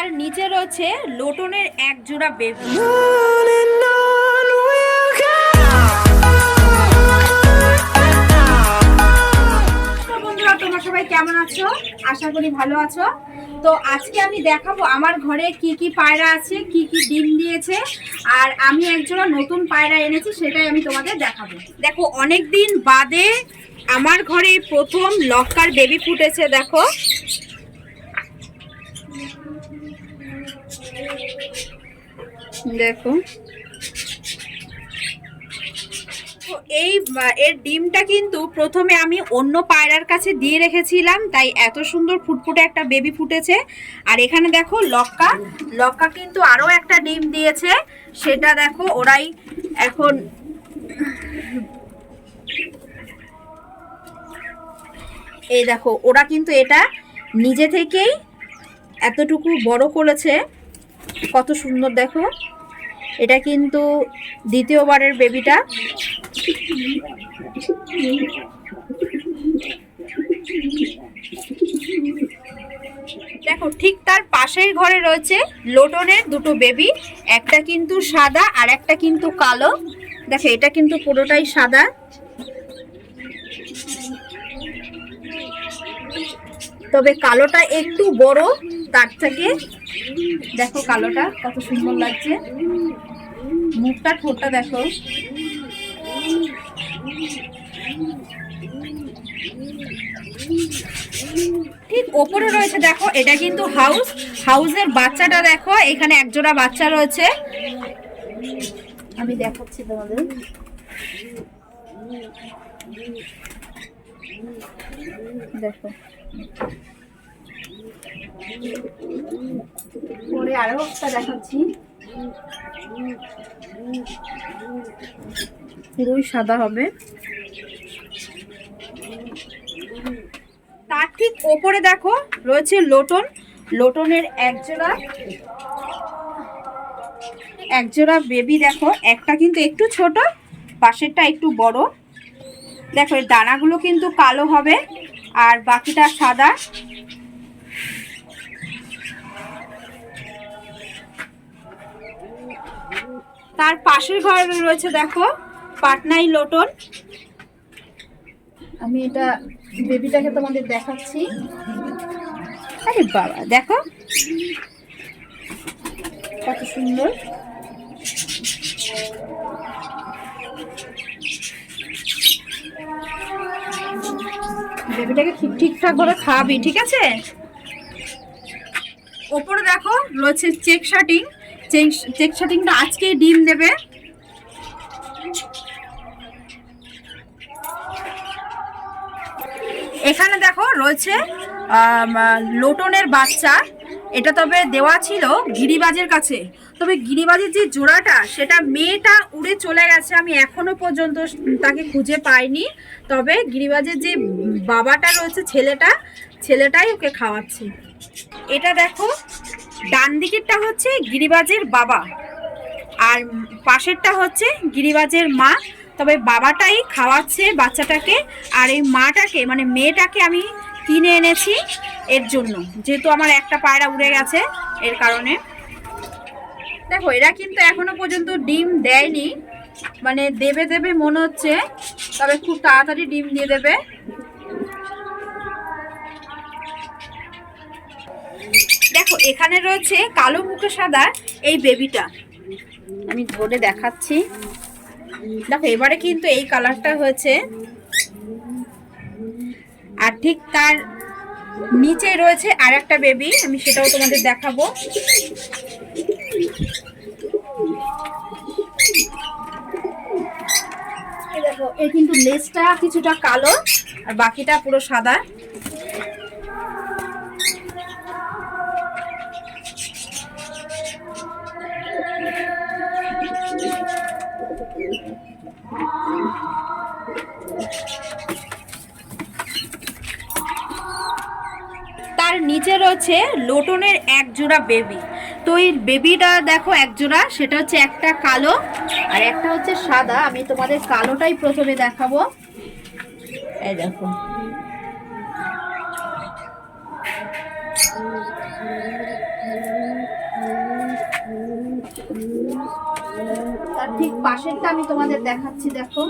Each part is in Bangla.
তার নিচে রয়েছে লোটনের এক জোড়া বেবি। বন্ধুরা, তোমরা সবাই কেমন আছো? আশা করি ভালো আছো। তো আজকে আমি দেখাবো আমার ঘরে কি কি পায়রা আছে, কি কি ডিম দিয়েছে, আর আমি একজোড়া নতুন পায়রা এনেছি, সেটাই আমি তোমাদের দেখাবো। দেখো, অনেক দিন বাদে আমার ঘরে প্রথম লক্কার বেবি ফুটেছে। দেখো, দেখো এই এর ডিমটা কিন্তু প্রথমে আমি অন্য পায়রার কাছে দিয়ে রেখেছিলাম, তাই এত সুন্দর ফুটফুটে একটা বেবি ফুটেছে। আর এখানে দেখো লক্কা কিন্তু আরো একটা ডিম দিয়েছে, সেটা দেখো ওরাই এখন এই দেখো ওরা কিন্তু এটা নিজে থেকেই এতটুকু বড় করেছে, কত সুন্দর। দেখো, এটা কিন্তু দ্বিতীয়বারের বেবিটা। দেখো, ঠিক তার পাশের ঘরে রয়েছে লোটনের দুটো বেবি, একটা কিন্তু সাদা আর একটা কিন্তু কালো। দেখো, এটা কিন্তু পুরোটাই সাদা, তবে কালোটা একটু বড় তার থেকে। দেখো কালোটা কত সুন্দর লাগছে, মুখটা ঠোঁটটা দেখো। ঠিক ওপরে রয়েছে দেখো, এটা কিন্তু হাউসের বাচ্চাটা দেখো, এখানে একজোড়া বাচ্চা রয়েছে, আমি দেখাচ্ছি তোমাদের। দেখো, পরে আরো একটা দেখাচ্ছি, পুরোই সাদা হবে। তার ঠিক ওপরে দেখো রয়েছে লোটনের একজোড়া বেবি। দেখো, একটা কিন্তু একটু ছোট, পাশেরটা একটু বড়। দেখো, এর দানাগুলো কিন্তু কালো হবে আর বাকিটা সাদা। তার পাশের ঘরে রয়েছে দেখো পাটনাই লোটন। আমি এটা বেবিটাকে তোমাদের দেখাচ্ছি। আরে বাবা, দেখো কত সুন্দর। বেবিটাকে ঠিকঠাক করে খাওয়াবি, ঠিক আছে? ওপরে দেখো রয়েছে চেক শাটিংটা আজকেই ডিম দেবে। এখানে দেখো রয়েছে লোটনের বাচ্চা, এটা তবে দেওয়া ছিল গিরিবাজের কাছে, তবে গিরিবাজের যে জোড়াটা সেটা মেয়েটা উড়ে চলে গেছে, আমি এখনো পর্যন্ত তাকে খুঁজে পাইনি। তবে গিরিবাজের যে বাবাটা রয়েছে, ছেলেটাই ওকে খাওয়াচ্ছে। এটা দেখো, ডান দিকেরটা হচ্ছে গিরিবাজের বাবা আর পাশেরটা হচ্ছে গিরিবাজের মা, তবে বাবাটাই খাওয়াচ্ছে বাচ্চাটাকে, আর এই মাটাকে মানে মেয়েটাকে আমি কিনে এনেছি এর জন্য, যেহেতু আমার একটা পায়রা উড়ে গেছে এর কারণে। দেখো, এরা কিন্তু এখনো পর্যন্ত ডিম দেয়নি, মানে দেবে মনে হচ্ছে, তবে খুব তাড়াতাড়ি ডিম দিয়ে দেবে। দেখো, এখানে রয়েছে কালো মুখে সাদা এই বেবিটা, আমি ধরে দেখাচ্ছি। দেখো, এবারে কিন্তু এই কালারটা হয়েছে, আর ঠিক তার নিচে রয়েছে আর একটা বেবি, আমি সেটাও তোমাদের দেখাবো। দেখো, এর কিন্তু লেজটা কিছুটা কালো আর বাকিটা পুরো সাদা। তার নিচে রয়েছে লোটনের এক জোড়া বেবি। তো এই বেবিটা দেখো এক জোড়া, সেটা হচ্ছে একটা কালো আর একটা হচ্ছে সাদা। আমি তোমাদের কালোটাই প্রথমে দেখাবো। এই দেখো, ঠিক পাশেরটা আমি তোমাদের দেখাচ্ছি, দেখো।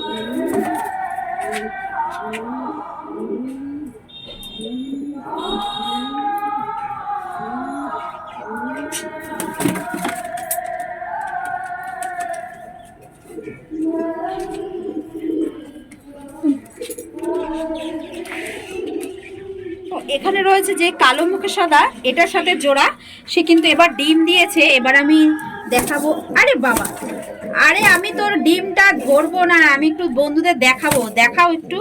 এখানে রয়েছে যে কালো মুখে সাদা, এটার সাথে জোড়া, সে কিন্তু এবার ডিম দিয়েছে। এবার আমি দেখাবো। আরে বাবা, আরে আমি তোর ডিমটা ধরবো না, আমি একটু বন্ধুদের দেখাবো। দেখাও একটু,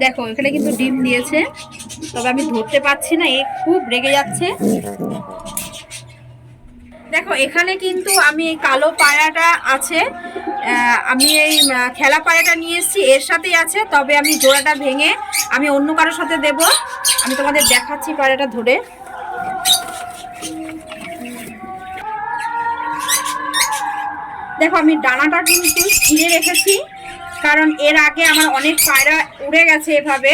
দেখো এখানে কিন্তু ডিম দিয়েছে, তবে আমি ধরতে পারছি না, এ খুব রেগে যাচ্ছে। দেখো এখানে কিন্তু আমি এই কালো পায়রাটা আছে, আমি এই খেলা পায়রাটা নিয়ে এসেছি, এর সাথেই আছে, তবে আমি জোড়াটা ভেঙে আমি অন্য কারোর সাথে দেব। আমি তোমাদের দেখাচ্ছি পায়রাটা ধরে। দেখো আমি ডানাটা কিন্তু ছিঁড়ে রেখেছি, কারণ এর আগে আমার অনেক পায়রা উড়ে গেছে এভাবে,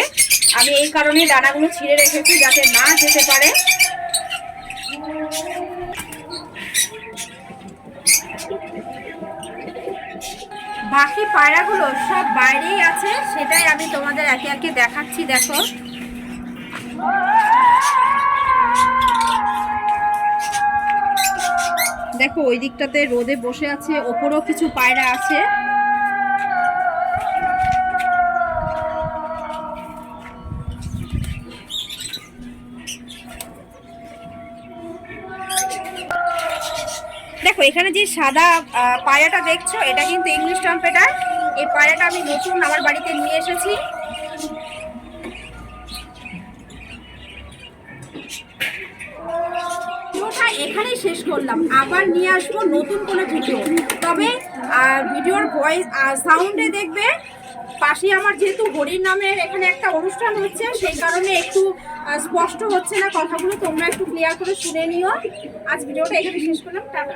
আমি এই কারণে ডানাগুলো ছিঁড়ে রেখেছি যাতে না যেতে পারে। বাকি পায়রাগুলো সব বাইরেই আছে, সেটাই আমি তোমাদের একে একে দেখাচ্ছি। দেখো দেখো ওই দিকটাতে রোদে বসে আছে, ওপরেও কিছু পায়রা আছে। দেখো এখানে যে সাদা পায়রাটা দেখছো, এটা কিন্তু ইংলিশ ট্রাম্পেটার। এই পায়রাটা আমি নতুন আমার বাড়িতে নিয়ে এসেছি। এখানেই শেষ করলাম, আবার নিয়ে আসবো নতুন কোনো ভিডিও। তবে ভিডিওর ভয়েস সাউন্ডে দেখবে পাশে আমার যেহেতু হরির নামের এখানে একটা অনুষ্ঠান হচ্ছে, সেই কারণে একটু স্পষ্ট হচ্ছে না কথাগুলো, তোমরা একটু ক্লিয়ার করে শুনে নিও। আজ ভিডিওটা এখানে শেষ করলাম, টাটা।